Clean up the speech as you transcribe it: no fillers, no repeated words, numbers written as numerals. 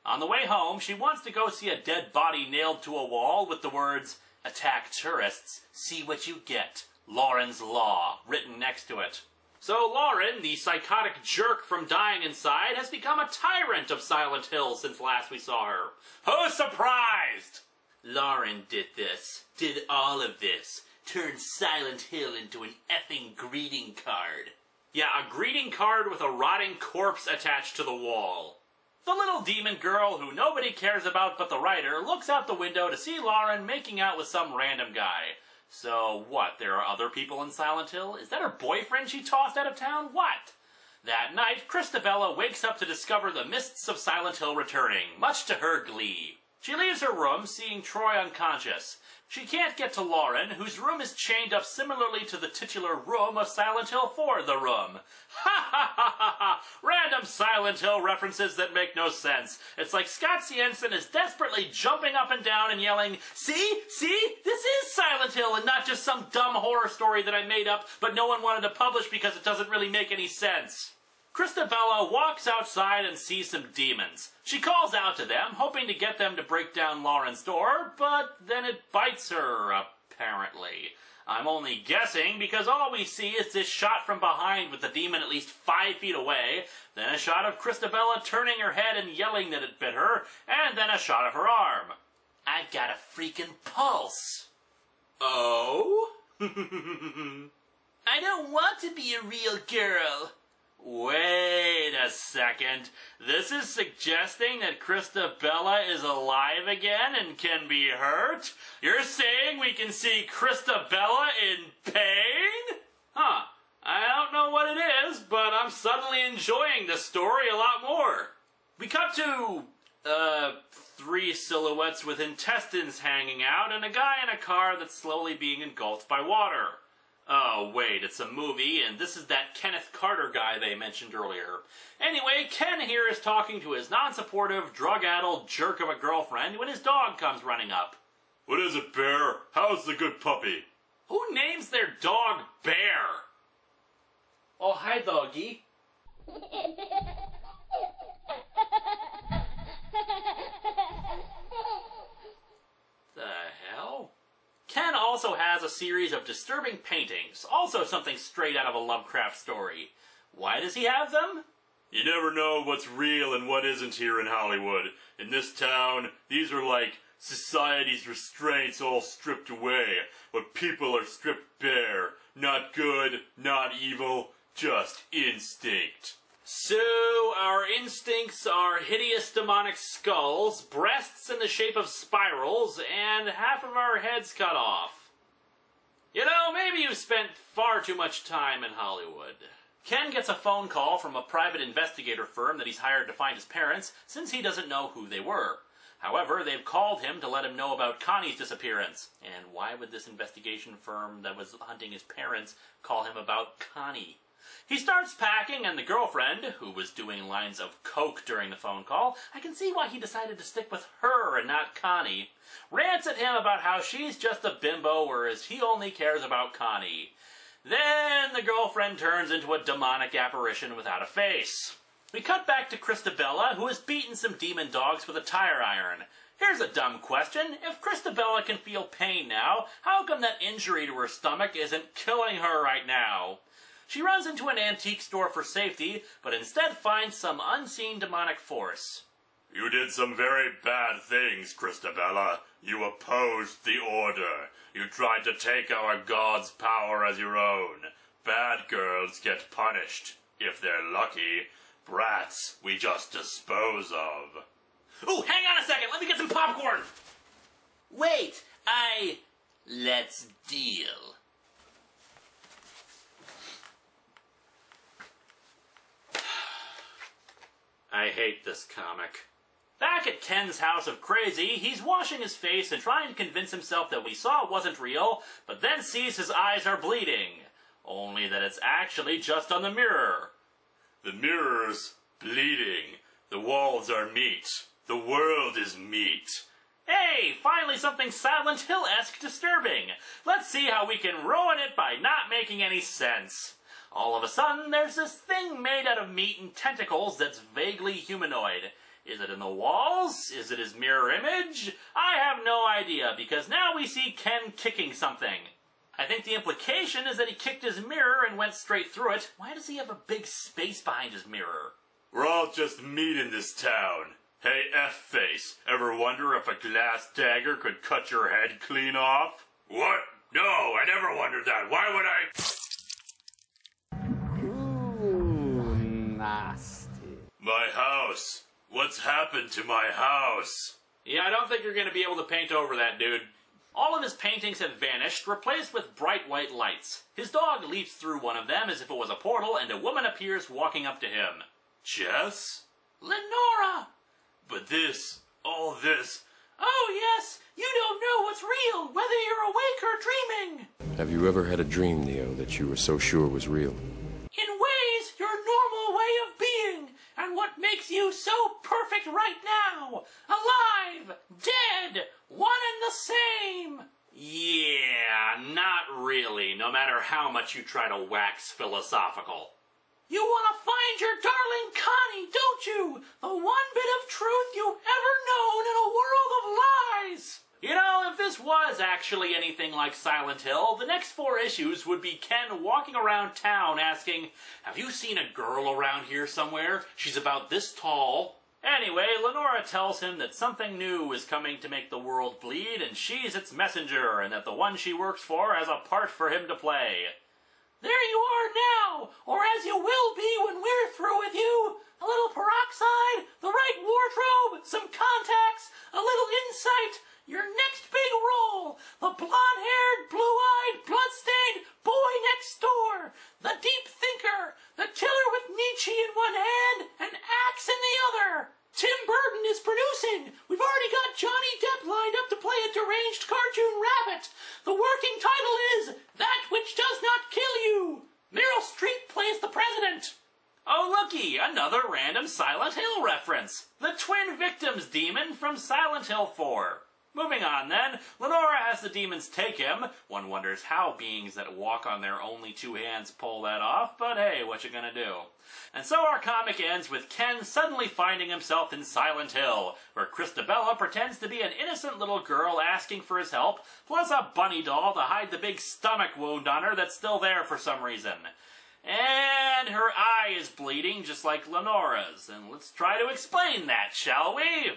On the way home, she wants to go see a dead body nailed to a wall with the words, "Attack tourists, see what you get. Lauren's Law," written next to it. So Lauren, the psychotic jerk from Dying Inside, has become a tyrant of Silent Hill since last we saw her. Who's surprised? Lauren did this, did all of this, turned Silent Hill into an effing greeting card. Yeah, a greeting card with a rotting corpse attached to the wall. The little demon girl, who nobody cares about but the writer, looks out the window to see Lauren making out with some random guy. So what, there are other people in Silent Hill? Is that her boyfriend she tossed out of town? What? That night, Christabella wakes up to discover the mists of Silent Hill returning, much to her glee. She leaves her room, seeing Troy unconscious. She can't get to Lauren, whose room is chained up similarly to the titular room of Silent Hill 4, The Room. Ha ha ha ha ha! Random Silent Hill references that make no sense. It's like Scott Siensen is desperately jumping up and down and yelling, "See? See? This is Silent Hill and not just some dumb horror story that I made up but no one wanted to publish because it doesn't really make any sense." Christabella walks outside and sees some demons. She calls out to them, hoping to get them to break down Lauren's door, but then it bites her, apparently. I'm only guessing because all we see is this shot from behind with the demon at least 5 feet away, then a shot of Christabella turning her head and yelling that it bit her, and then a shot of her arm. I've got a freaking pulse. Oh? I don't want to be a real girl. Wait a second. This is suggesting that Christabella is alive again and can be hurt? You're saying we can see Christabella in pain? Huh. I don't know what it is, but I'm suddenly enjoying the story a lot more. We cut to, 3 silhouettes with intestines hanging out and a guy in a car that's slowly being engulfed by water. Oh, wait, it's a movie, and this is that Kenneth Carter guy they mentioned earlier. Anyway, Ken here is talking to his non-supportive, drug-addled jerk of a girlfriend when his dog comes running up. What is it, Bear? How's the good puppy? Who names their dog Bear? Oh, hi, doggy. The hell? Ken also has a series of disturbing paintings, also something straight out of a Lovecraft story. Why does he have them? You never know what's real and what isn't here in Hollywood. In this town, these are like society's restraints all stripped away, but people are stripped bare. Not good, not evil, just instinct. So, our instincts are hideous demonic skulls, breasts in the shape of spirals, and half of our heads cut off. You know, maybe you've spent far too much time in Hollywood. Ken gets a phone call from a private investigator firm that he's hired to find his parents, since he doesn't know who they were. However, they've called him to let him know about Connie's disappearance. And why would this investigation firm that was hunting his parents call him about Connie? He starts packing, and the girlfriend, who was doing lines of coke during the phone call, I can see why he decided to stick with her and not Connie, rants at him about how she's just a bimbo, whereas he only cares about Connie. Then the girlfriend turns into a demonic apparition without a face. We cut back to Christabella, who has beaten some demon dogs with a tire iron. Here's a dumb question. If Christabella can feel pain now, how come that injury to her stomach isn't killing her right now? She runs into an antique store for safety, but instead finds some unseen demonic force. You did some very bad things, Christabella. You opposed the order. You tried to take our god's power as your own. Bad girls get punished. If they're lucky, brats we just dispose of. Ooh, hang on a second. Let me get some popcorn. Wait, let's deal. I hate this comic. Back at Ken's house of crazy, he's washing his face and trying to convince himself that what we saw wasn't real, but then sees his eyes are bleeding. Only that it's actually just on the mirror. The mirror's bleeding. The walls are meat. The world is meat. Hey, finally something Silent Hill-esque disturbing. Let's see how we can ruin it by not making any sense. All of a sudden, there's this thing made out of meat and tentacles that's vaguely humanoid. Is it in the walls? Is it his mirror image? I have no idea, because now we see Ken kicking something. I think the implication is that he kicked his mirror and went straight through it. Why does he have a big space behind his mirror? We're all just meat in this town. Hey, F-Face, ever wonder if a glass dagger could cut your head clean off? What? No, I never wondered that. Why would I? Ooh, nasty. My house. What's happened to my house? Yeah, I don't think you're going to be able to paint over that, dude. All of his paintings have vanished, replaced with bright white lights. His dog leaps through one of them as if it was a portal, and a woman appears walking up to him. Jess? Lenora! But this, all this... Oh, yes! You don't know what's real, whether you're awake or dreaming! Have you ever had a dream, Neo, that you were so sure was real? In ways, your normal way of being, and what makes you so perfect right now. Alive, dead, one and the same. Yeah, not really, no matter how much you try to wax philosophical. You want to find your darling Connie, don't you? The one bit of truth you've ever known in a world of lies. You know, if this was actually anything like Silent Hill, the next 4 issues would be Ken walking around town asking, have you seen a girl around here somewhere? She's about this tall. Anyway, Lenora tells him that something new is coming to make the world bleed, and she's its messenger, and that the one she works for has a part for him to play. There you are now, or as you will be when we're through with you. A little peroxide, the right wardrobe, some contacts, a little insight. Your next big role, the blonde-haired, blue-eyed, blood-stained boy next door, the deep thinker, the killer with Nietzsche in one hand and axe in the other. Tim Burton is producing. We've already got Johnny Depp lined up to play a deranged cartoon rabbit. The working title is That Which Does Not Kill You. Meryl Streep plays the president. Oh, looky, another random Silent Hill reference. The twin victims demon from Silent Hill 4. Moving on then, Lenora has the demons take him. One wonders how beings that walk on their only 2 hands pull that off, but hey, what you gonna do? And so our comic ends with Ken suddenly finding himself in Silent Hill, where Christabella pretends to be an innocent little girl asking for his help, plus a bunny doll to hide the big stomach wound on her that's still there for some reason. And her eye is bleeding just like Lenora's, and let's try to explain that, shall we?